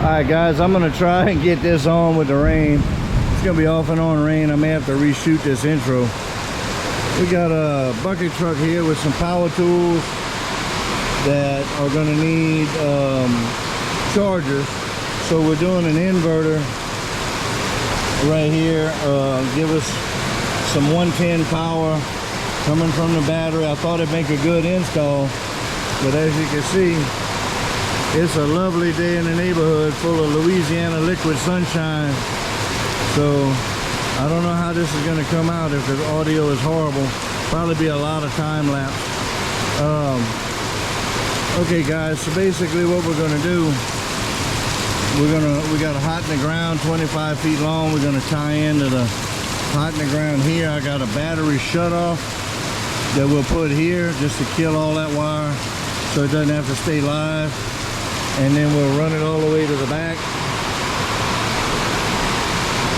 Alright guys, I'm gonna try and get this on with the rain. It's gonna be off and on rain. I may have to reshoot this intro. We got a bucket truck here with some power tools that are gonna need chargers. So we're doing an inverter right here. Give us some 110 power coming from the battery. I thought it'd make a good install, but as you can see, it's a lovely day in the neighborhood full of Louisiana liquid sunshine. So I don't know how this is going to come out. If the audio is horrible, probably be a lot of time lapse. Okay guys, so basically what we're going to do, we got a hot in the ground 25 feet long. We're going to tie into the hot in the ground here. I got a battery shutoff that we'll put here just to kill all that wire so it doesn't have to stay live. And then we'll run it all the way to the back.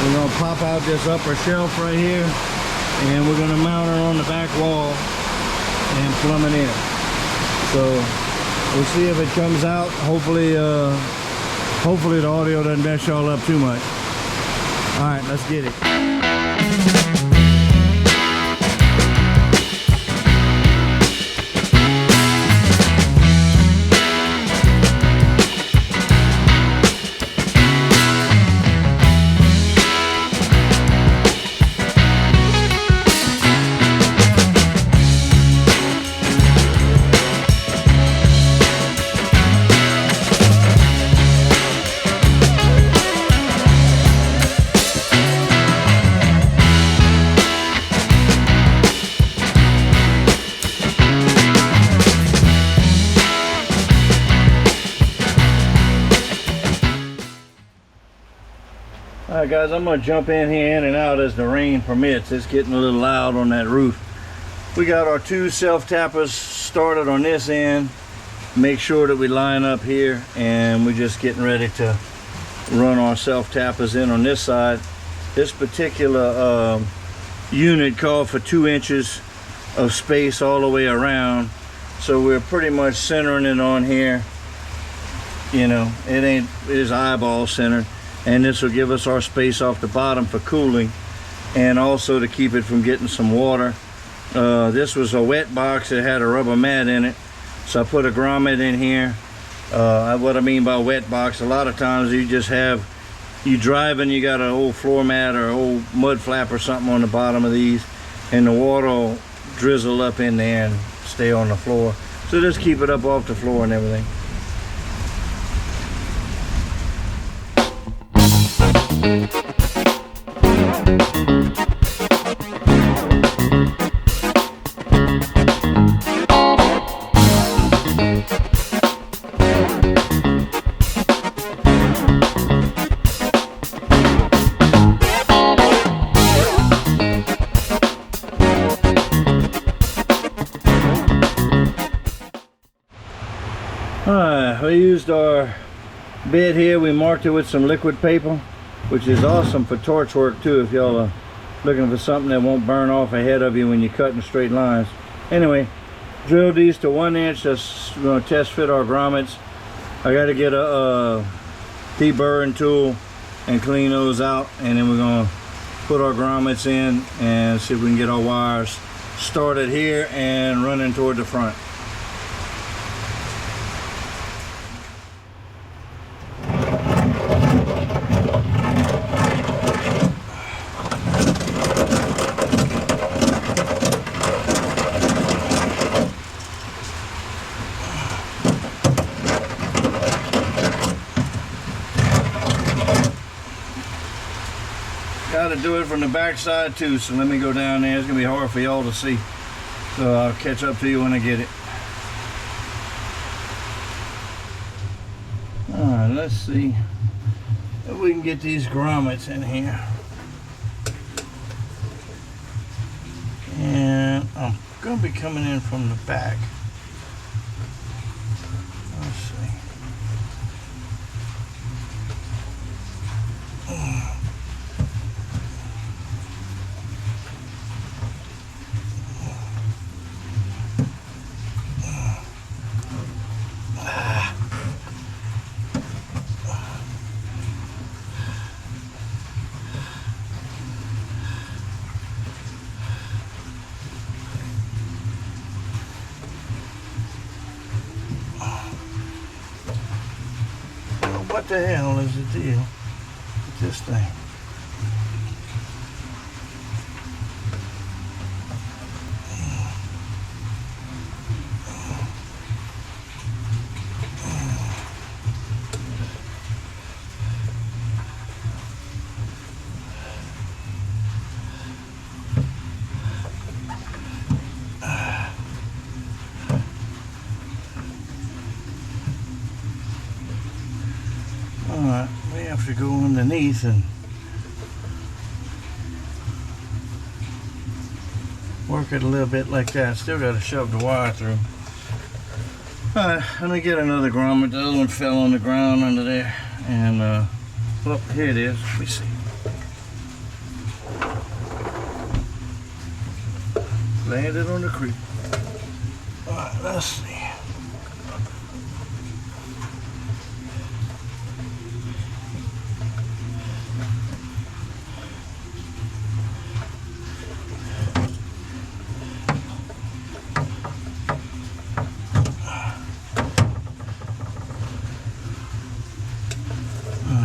We're going to pop out this upper shelf right here, and we're going to mount her on the back wall and plumb it in. So we'll see if it comes out. Hopefully the audio doesn't mess y'all up too much. All right, let's get it. Alright guys, I'm going to jump in here in and out as the rain permits. It's getting a little loud on that roof. We got our two self-tappers started on this end. Make sure that we line up here, and we're just getting ready to run our self-tappers in on this side. This particular unit called for 2 inches of space all the way around. So we're pretty much centering it on here. You know, it is eyeball centered. And this will give us our space off the bottom for cooling, and also to keep it from getting some water. This was a wet box that had a rubber mat in it, so I put a grommet in here. What I mean by wet box, a lot of times you driving, you got an old floor mat or old mud flap or something on the bottom of these, and the water will drizzle up in there and stay on the floor. So just keep it up off the floor and everything. We used our bed here. We marked it with some liquid paper, which is awesome for torch work too, if y'all are looking for something that won't burn off ahead of you when you're cutting straight lines. Anyway, drilled these to 1 inch. That's going to test fit our grommets. I got to get a deburring tool and clean those out, and then we're going to put our grommets in and see if we can get our wires started here and running toward the front. Got to do it from the back side too, so let me go down there. It's gonna be hard for y'all to see, so I'll catch up to you when I get it. All right, let's see if we can get these grommets in here. And I'm gonna be coming in from the back. Let's see. What the hell is the deal with this thing? Alright, we have to go underneath and work it a little bit like that. Still got to shove the wire through. Alright, let me get another grommet. The other one fell on the ground under there. And, well, here it is. Let me see. Landed on the creek. Alright, let's see.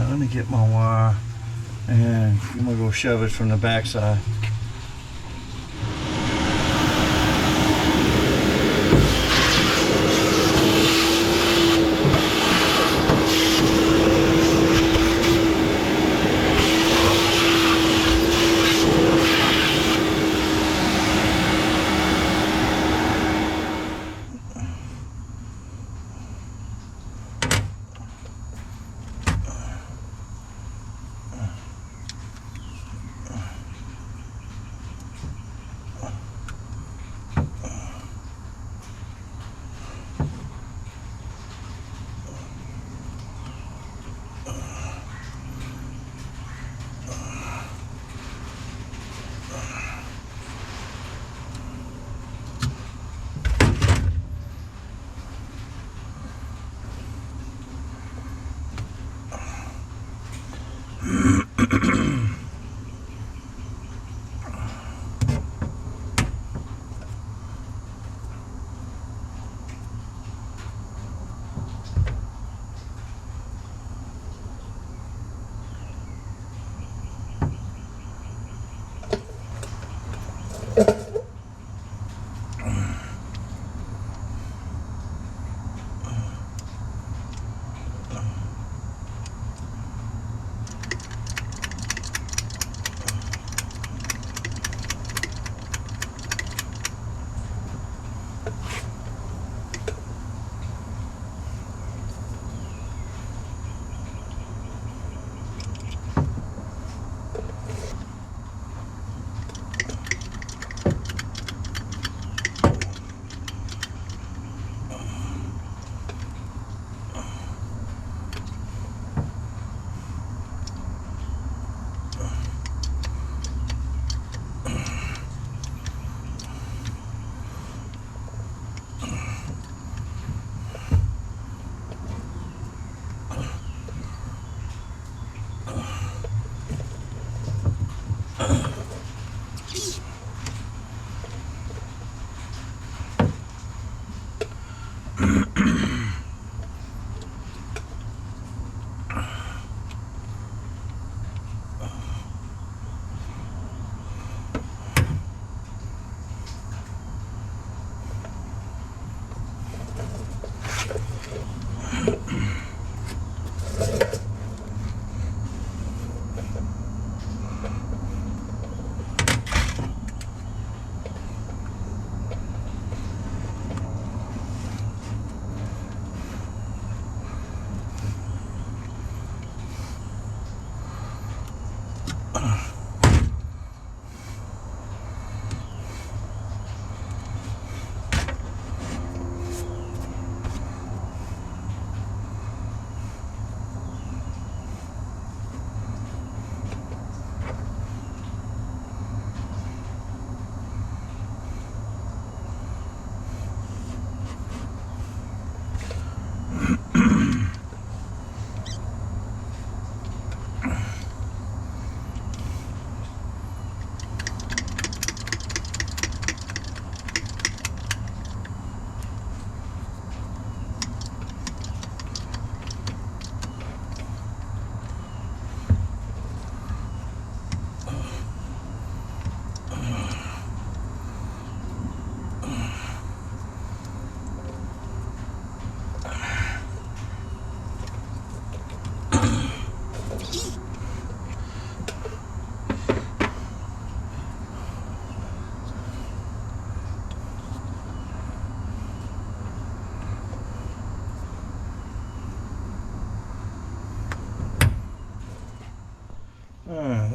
Let me get my wire and I'm gonna go shove it from the backside.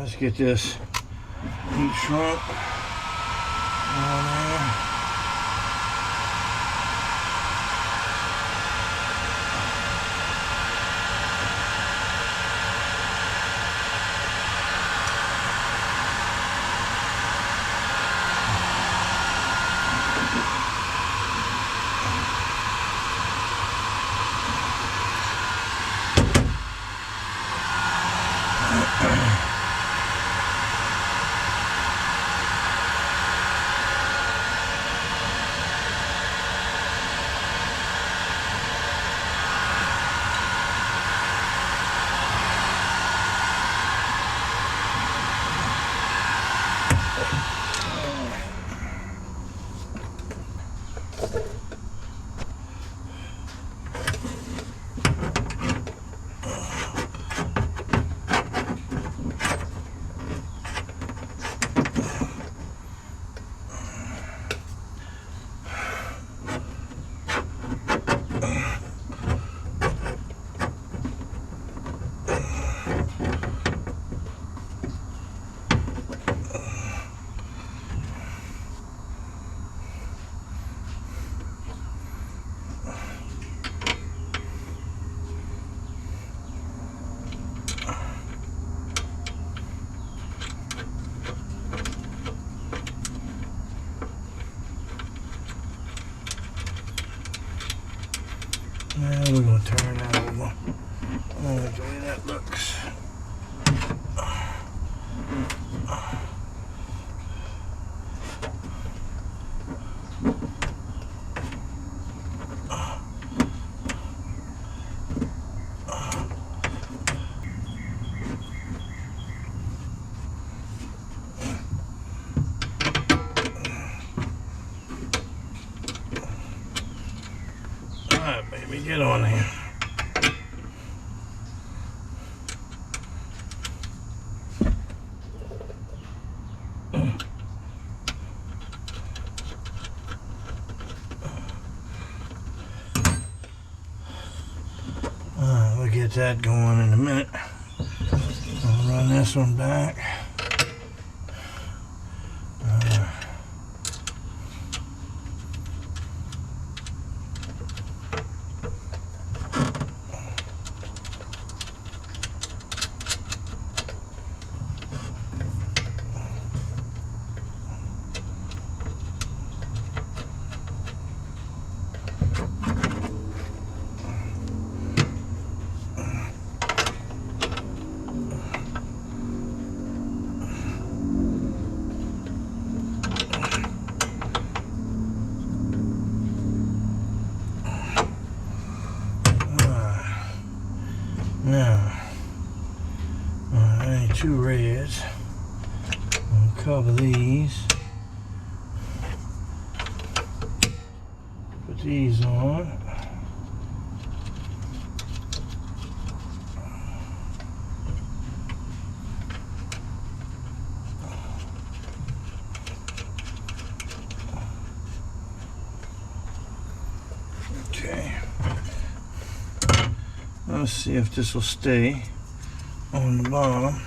Let's get this heat shrunk on there. And we're going to turn that over. I like the way that looks. Alright, baby, get on here. Alright, we'll get that going in a minute. I'll run this one back. Now, I need two reds. I'll cover these. Put these on. Okay. Let's see if this will stay on the bottom.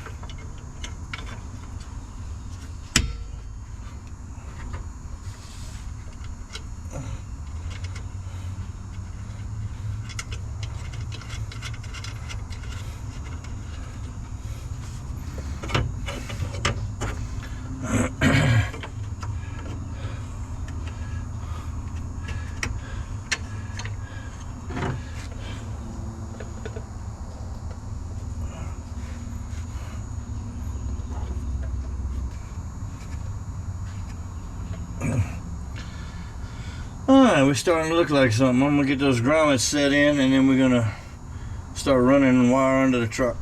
Alright, we're starting to look like something. I'm going to get those grommets set in, and then we're going to start running wire under the truck.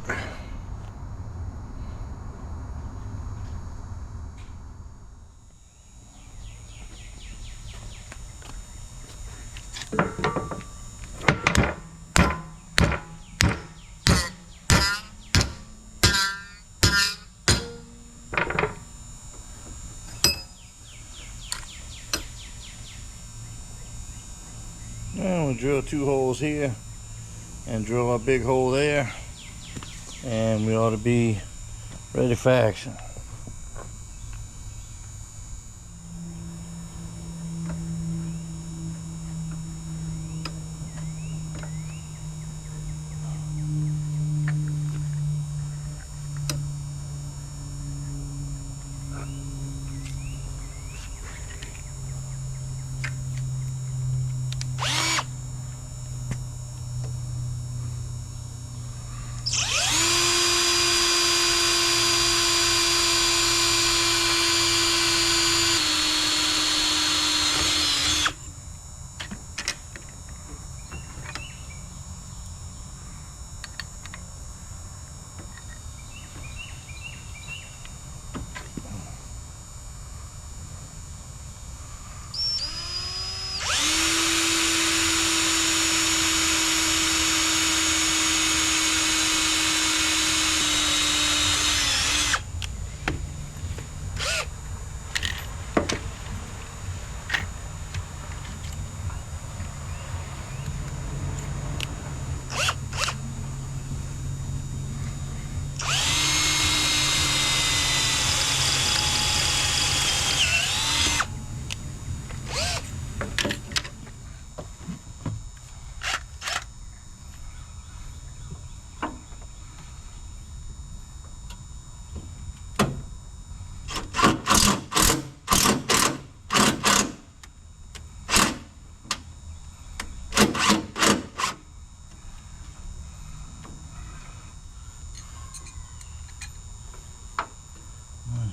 And we'll drill 2 holes here and drill a big hole there, and we ought to be ready for action.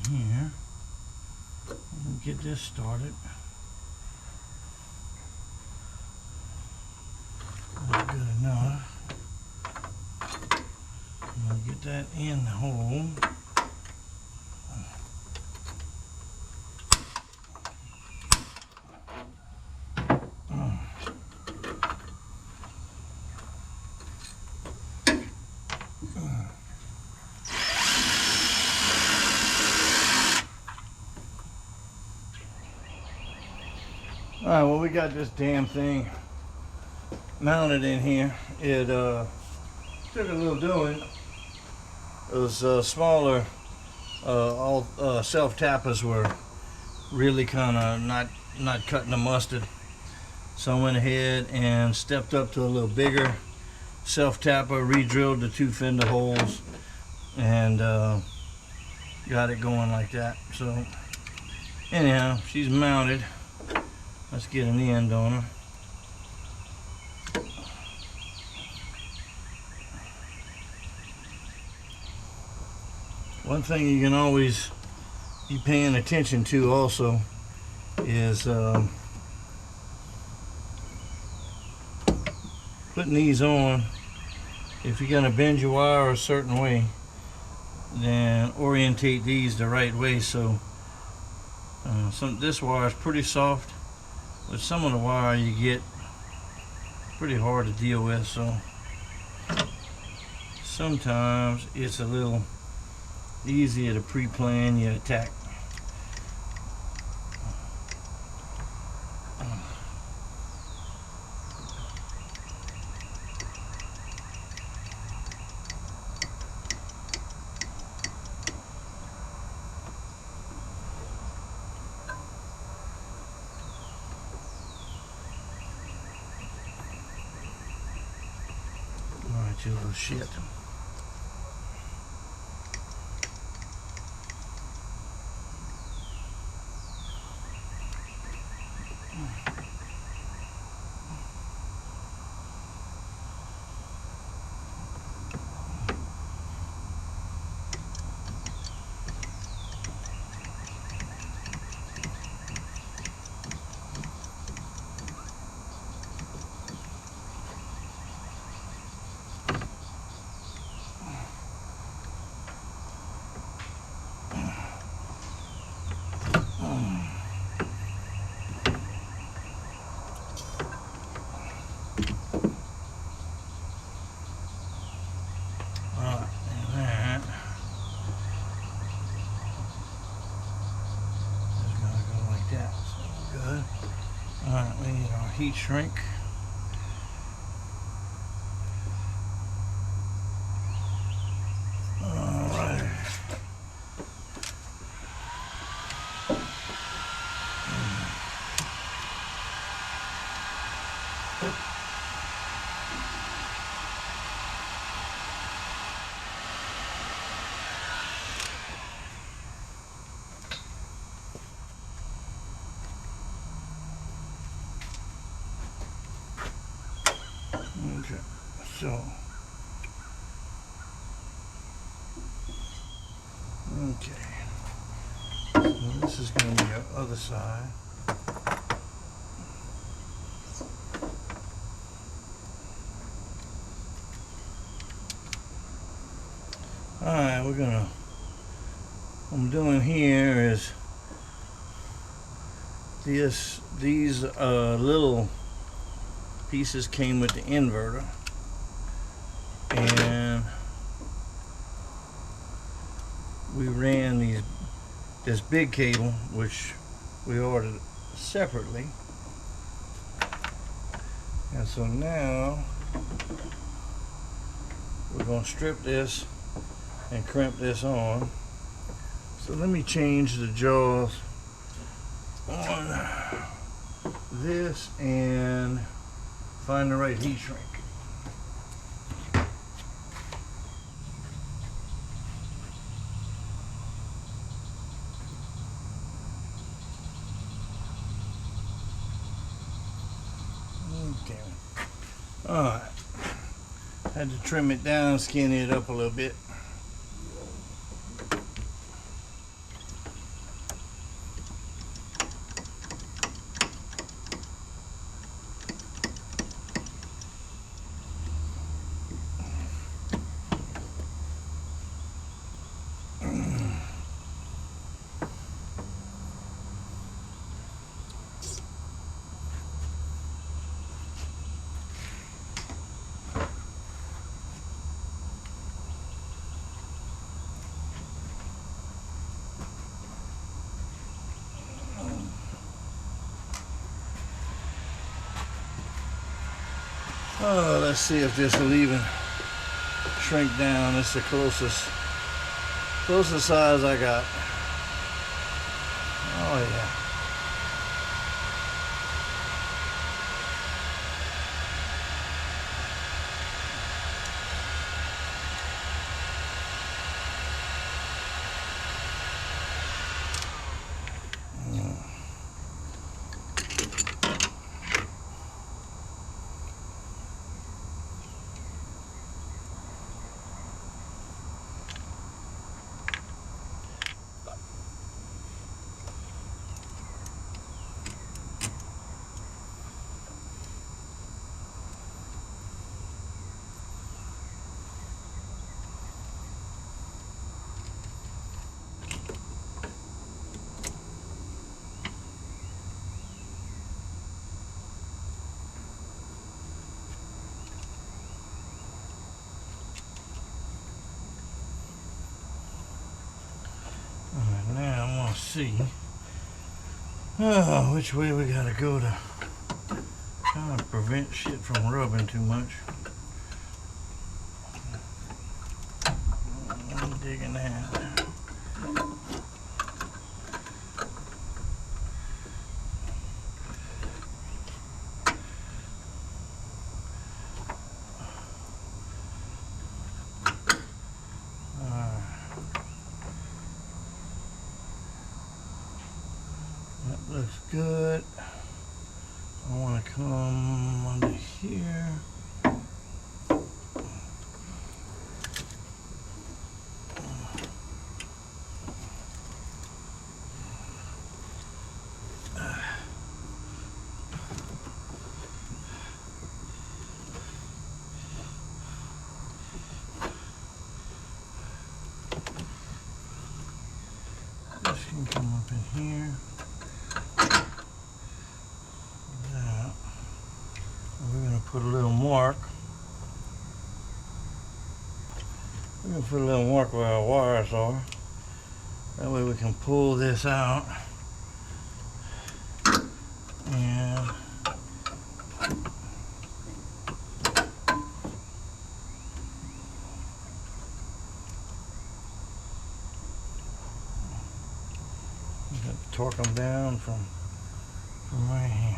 Here, get this started. That's good enough. I'm gonna get that in the hole. Alright, well, we got this damn thing mounted in here. It took a little doing. Those smaller all self-tappers were really kind of not cutting the mustard. So I went ahead and stepped up to a little bigger self-tapper, re-drilled the 2 fender holes, and got it going like that. So anyhow, she's mounted. Let's get an end on her. One thing you can always be paying attention to also is putting these on. If you're going to bend your wire a certain way, then orientate these the right way. So this wire is pretty soft, but some of the wire you get pretty hard to deal with, so sometimes it's a little easier to pre-plan your attack. Alright, you little shit. Alright, we need our heat shrink. Alright. Okay, so so this is going to be our other side. Alright, what I'm doing here is these little pieces came with the inverter, and we ran this big cable, which we ordered separately, and so now we're going to strip this and crimp this on. So let me change the jaws on this and find the right heat shrink. Okay. Alright. Had to trim it down, skin it up a little bit. Oh, let's see if this will even shrink down. It's the closest size I got. Oh yeah. Alright, now I'm gonna see which way we gotta go to kind of prevent shit from rubbing too much. I'm digging that. That looks good. I want to come under here. This can come up in here. Now, we're going to put a little mark. We're going to put a little mark where our wires are. That way we can pull this out. And torque them down from right here.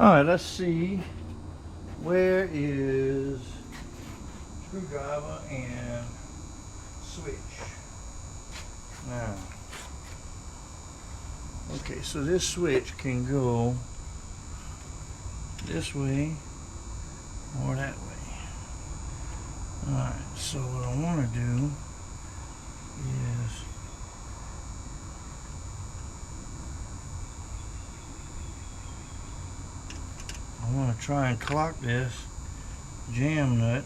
All right, let's see Where is screwdriver and switch? Now, okay, so this switch can go this way or that way. Alright, so what I want to do is I want to try and clock this jam nut.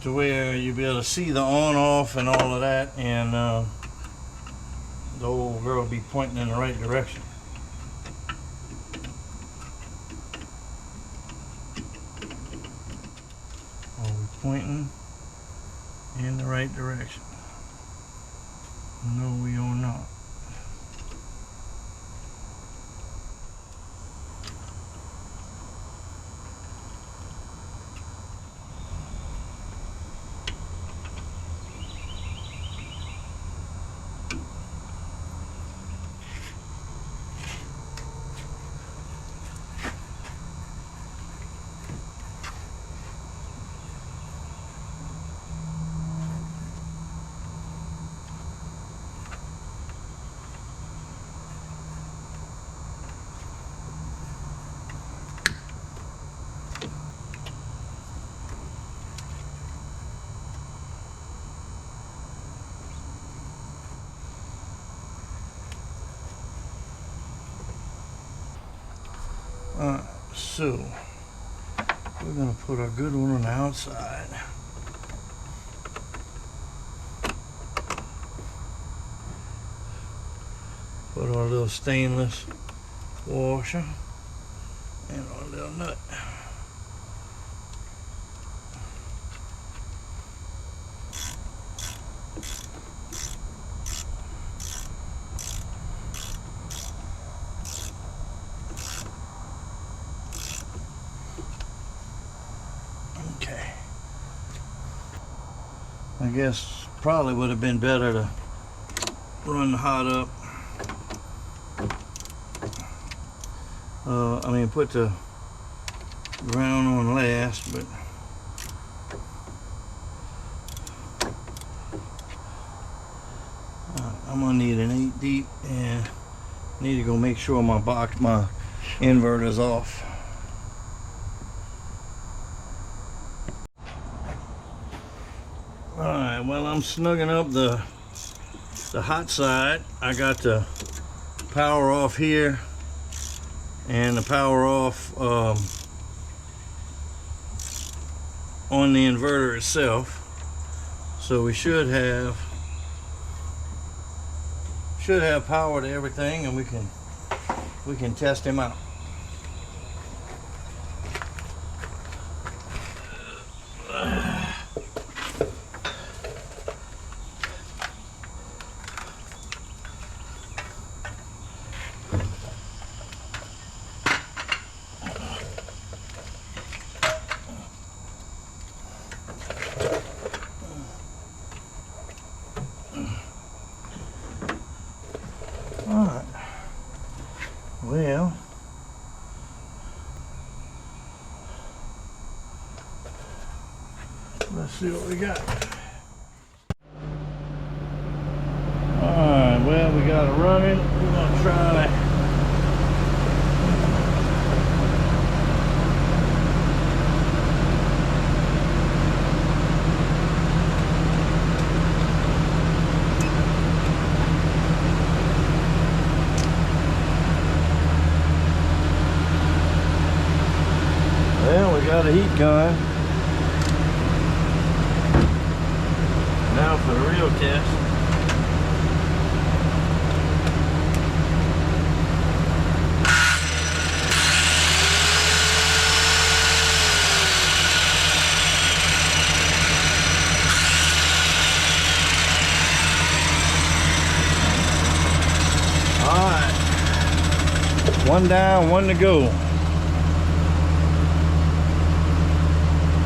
To where you'll be able to see the on off and all of that, and the old girl will be pointing in the right direction. Are we pointing in the right direction? No, we are not. So we're going to put a good one on the outside. Put our little stainless washer and our little nut. I guess probably would have been better to run the hot up. I mean, put the ground on last, but I'm gonna need an 8 deep, and need to go make sure my inverter's off. Alright, well, I'm snugging up the hot side. I got the power off here and the power off on the inverter itself. So we should have power to everything, and we can test him out. Alright, well, let's see what we got. Alright, well, we got it running. We're going to try that. Well, we got a heat gun. Now for the real test. All right, one down, one to go.